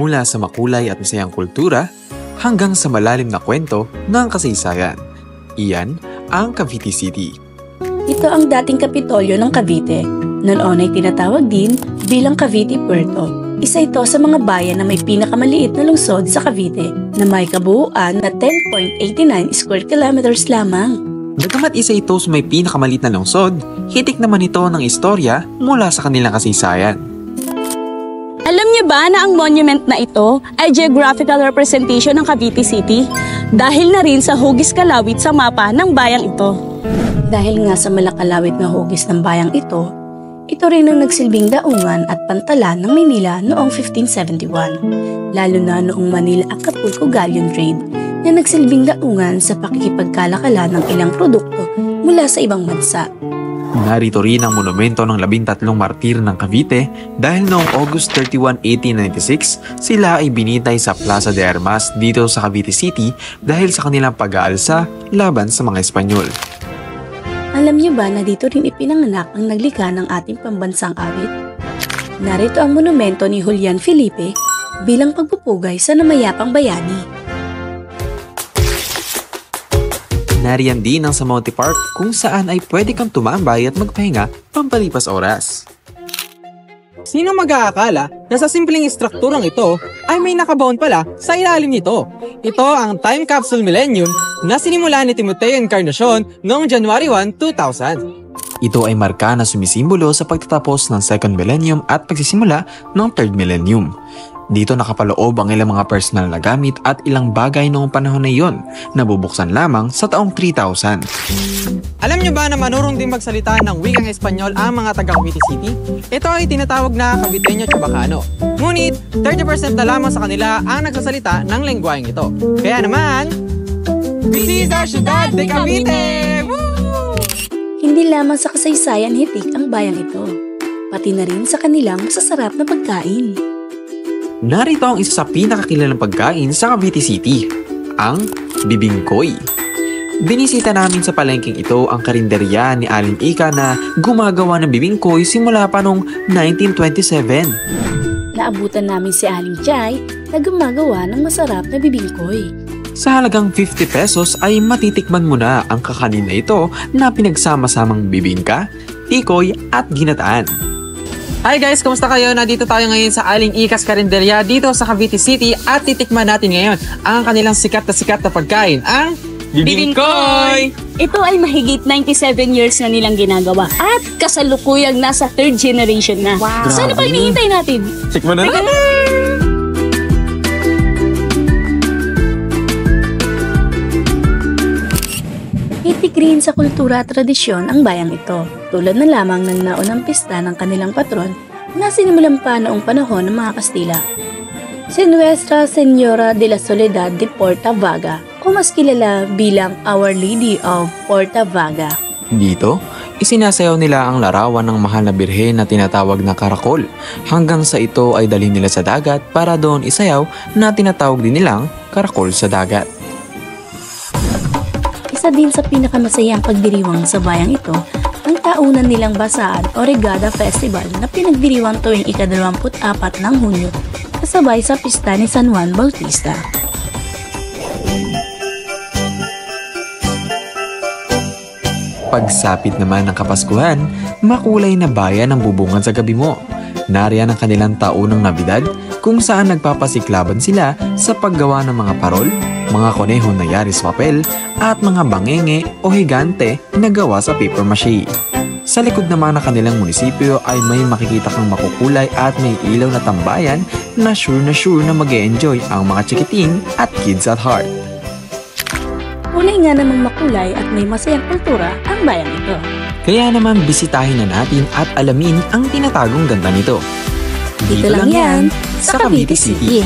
Mula sa makulay at masayang kultura hanggang sa malalim na kwento ng kasaysayan. Iyan ang Cavite City. Ito ang dating Kapitolyo ng Cavite. Noon ay tinatawag din bilang Cavite Puerto. Isa ito sa mga bayan na may pinakamaliit na lungsod sa Cavite na may kabuuan na 10.89 square kilometers lamang. Bagamat isa ito sa may pinakamaliit na lungsod, hitik naman ito ng istorya mula sa kanilang kasaysayan. Alam niyo ba na ang monument na ito ay geographical representation ng Cavite City? Dahil na rin sa hugis kalawit sa mapa ng bayang ito. Dahil nga sa malakalawit na hugis ng bayang ito rin ang nagsilbing daungan at pantalan ng Maynila noong 1571, lalo na noong Manila-Acapulco Galleon Trade na nagsilbing daungan sa pakikipagkalakalan ng ilang produkto mula sa ibang bansa. Narito rin ang monumento ng 13 martir ng Cavite dahil noong August 31, 1896, sila ay binitay sa Plaza de Armas dito sa Cavite City dahil sa kanilang pag-aalsa laban sa mga Espanyol. Alam niyo ba na dito rin ipinanganak ang naglikha ng ating pambansang awit? Narito ang monumento ni Julian Felipe bilang pagpupugay sa namayapang bayani. Nariyan din ang Samonte Park kung saan ay pwede kang tumambay at magpahinga pampalipas oras. Sino mag-aakala na sa simpleng istrukturang ito ay may nakabaon pala sa ilalim nito? Ito ang Time Capsule Millennium na sinimula ni Timoteo Encarnacion noong January 1, 2000. Ito ay marka na sumisimbolo sa pagtatapos ng Second Millennium at pagsisimula ng Third Millennium. Dito nakapaloob ang ilang mga personal na gamit at ilang bagay noong panahon na iyon na bubuksan lamang sa taong 3000. Alam niyo ba na manurong din magsalita ng wikang Espanyol ang mga taga Cavite City? Ito ay tinatawag na Caviteño Chabacano. Ngunit 30% na lamang sa kanila ang nagsasalita ng lengguwaheng ito. Kaya naman, Visita Ciudad de Cavite! Woo! Hindi lamang sa kasaysayan hitik ang bayang ito, pati na rin sa kanilang masasarap na pagkain. Narito ang isa sa pinakakilalang pagkain sa Cavite City, ang bibingkoy. Binisita namin sa palengking ito ang karinderya ni Aling Ika na gumagawa ng bibingkoy simula pa noong 1927. Naabutan namin si Aling Chay na gumagawa ng masarap na bibingkoy. Sa halagang 50 pesos ay matitikman mo na ang kakanin na ito na pinagsama-samang bibingka, tikoy at ginataan. Hi guys, kumusta kayo? Nandito tayo ngayon sa Aling Ika's Karinderya dito sa Cavite City at titikman natin ngayon ang kanilang sikat na pagkain, ang bibingkoy! Ito ay mahigit 97 years na nilang ginagawa at kasalukuyang nasa 3rd generation na. Wow. So ano pa hinihintay natin? Tikman na natin! Hitik rin sa kultura at tradisyon ang bayang ito, tulad na lamang ng naunang pista ng kanilang patron na sinimulan pa noong panahon ng mga Kastila. Si Nuestra Señora de la Soledad de Portavaga o mas kilala bilang Our Lady of Portavaga. Dito, isinasayaw nila ang larawan ng mahal na birhen na tinatawag na karakol hanggang sa ito ay dalhin nila sa dagat para doon isayaw na tinatawag din nilang karakol sa dagat. Isa din sa pinakamasayang pagdiriwang sa bayang ito ang taunan nilang basaan o Regada Festival na pinagdiriwang tuwing ika-24 ng Hunyo kasabay sa pista ni San Juan Bautista. Pagsapit naman ng Kapaskuhan, makulay na bayan ang bubungan sa gabi mo. Nariyan ang kanilang taunang Navidad kung saan nagpapasiklaban sila sa paggawa ng mga parol, mga koneho na yari sa papel, at mga bangenge o higante na gawa sa paper mache. Sa likod naman ng kanilang munisipyo ay may makikita kang makukulay at may ilaw na tambayan na sure na mag-e-enjoy ang mga chikiting at kids at heart. Kulay nga namang makulay at may masayang kultura ang bayang ito. Kaya naman bisitahin na natin at alamin ang tinatagong ganda nito. Dito lang yan sa Cavite City.